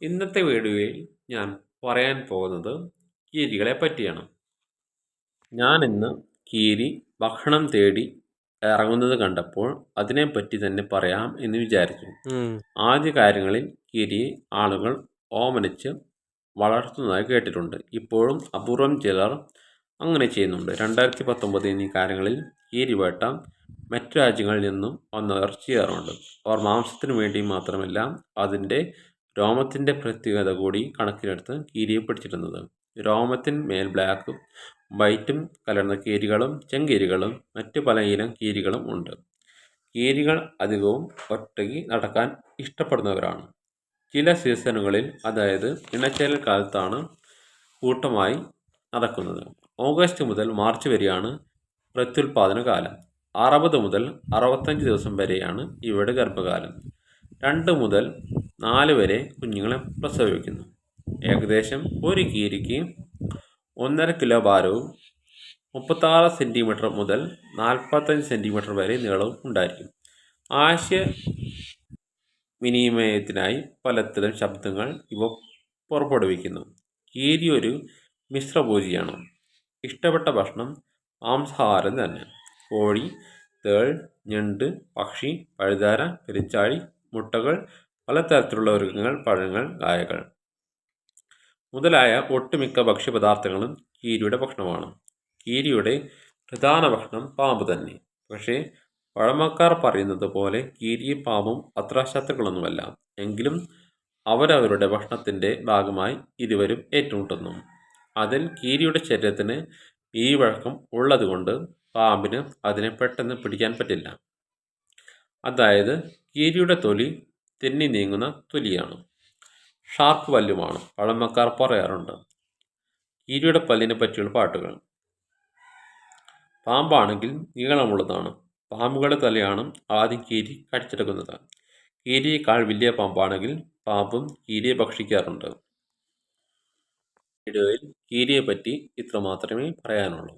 ഇന്നത്തെ വീഡിയോയിൽ ഞാൻ പറയാൻ പോകുന്നത് കീരികളെ പറ്റിയാണ്. ഞാനിന്ന് കീരി ഭക്ഷണം തേടി ഇറങ്ങുന്നത് കണ്ടപ്പോൾ അതിനെപ്പറ്റി തന്നെ പറയാം എന്ന് വിചാരിച്ചു. ആദ്യ കാര്യങ്ങളിൽ കീരിയെ ആളുകൾ ഓമനിച്ച് വളർത്തുന്നതായി കേട്ടിട്ടുണ്ട്. ഇപ്പോഴും അപൂർവം ചിലർ അങ്ങനെ ചെയ്യുന്നുണ്ട്. 2019 എന്നീ കാലങ്ങളിൽ കീരിവേട്ട മറ്റു രാജ്യങ്ങളിൽ നിന്നും വന്നവർ ചെയ്യാറുണ്ട്. അവർ മാംസത്തിനു വേണ്ടി മാത്രമല്ല, അതിൻ്റെ രോമത്തിൻ്റെ പ്രത്യേകത കൂടി കണക്കിലെടുത്ത് കീരിയെ പിടിച്ചിരുന്നത്. രോമത്തിൻ മേൽ ബ്ലാക്കും വൈറ്റും കലർന്ന കീരികളും ചെങ്കീരികളും മറ്റു പല ഇനം കീരികളും ഉണ്ട്. കീരികൾ അധികവും ഒറ്റയ്ക്ക് നടക്കാൻ ഇഷ്ടപ്പെടുന്നവരാണ്. ചില സീസണുകളിൽ, അതായത് ഇണചേരൽ കാലത്താണ് കൂട്ടമായി നടക്കുന്നത്. ഓഗസ്റ്റ് മുതൽ മാർച്ച് വരെയാണ് പ്രത്യുൽപാദന കാലം. 60 മുതൽ 65 ദിവസം വരെയാണ് ഇവയുടെ ഗർഭകാലം. 2 മുതൽ 4 വരെ കുഞ്ഞുങ്ങളെ പ്രസവിക്കുന്നു. ഏകദേശം ഒരു കീരിക്ക് 1.5 കിലോ ഭാരവും 36 സെൻറ്റിമീറ്റർ മുതൽ 45 സെൻറ്റിമീറ്റർ വരെ നീളവും ഉണ്ടായിരിക്കും. ആശയവിനിമയത്തിനായി പലതരം ശബ്ദങ്ങൾ ഇവ പുറപ്പെടുവിക്കുന്നു. കീരി ഒരു മിശ്രഭോജിയാണ്. ഇഷ്ടപ്പെട്ട ഭക്ഷണം മാംസാഹാരം തന്നെ. കോഴി, തേൾ, ഞണ്ട്, പക്ഷി, പഴുതാര, പെരുച്ചാഴി, മുട്ടകൾ, പലതരത്തിലുള്ള മൃഗങ്ങൾ, പഴങ്ങൾ, കായകൾ മുതലായ ഒട്ടുമിക്ക ഭക്ഷ്യപദാർത്ഥങ്ങളും കീരിയുടെ ഭക്ഷണമാണ്. കീരിയുടെ പ്രധാന ഭക്ഷണം പാമ്പ് തന്നെ. പക്ഷേ പഴമക്കാർ പറയുന്നത് പോലെ കീരിയും പാമ്പും അത്ര ശത്രുക്കളൊന്നുമല്ല. എങ്കിലും അവരവരുടെ ഭക്ഷണത്തിൻ്റെ ഭാഗമായി ഇരുവരും ഏറ്റുമുട്ടുന്നു. അതിൽ കീരിയുടെ ശരീരത്തിന് ഈവഴക്കം ഉള്ളതുകൊണ്ട് പാമ്പിന് അതിനെ പെട്ടെന്ന് പിടിക്കാൻ പറ്റില്ല. അതായത് കീരിയുടെ തൊലി തെന്നി നീങ്ങുന്ന തൊലിയാണ്. ഷാർപ്പ് പല്ലുമാണ് പഴമക്കാർ പറയാറുണ്ട്. കീരിയുടെ പല്ലിനെ പറ്റിയുള്ള പാട്ടുകൾ. പാമ്പാണെങ്കിൽ നീളമുള്ളതാണ്. പാമ്പുകളുടെ തലയാണ് ആദ്യം കീരി കടിച്ചെടുക്കുന്നത്. കീരിയേക്കാൾ വലിയ പാമ്പാണെങ്കിൽ പാമ്പും കീരിയെ ഭക്ഷിക്കാറുണ്ട്. വീഡിയോയിൽ കീരിയെ പറ്റി ഇത്ര മാത്രമേ പറയാനുള്ളൂ.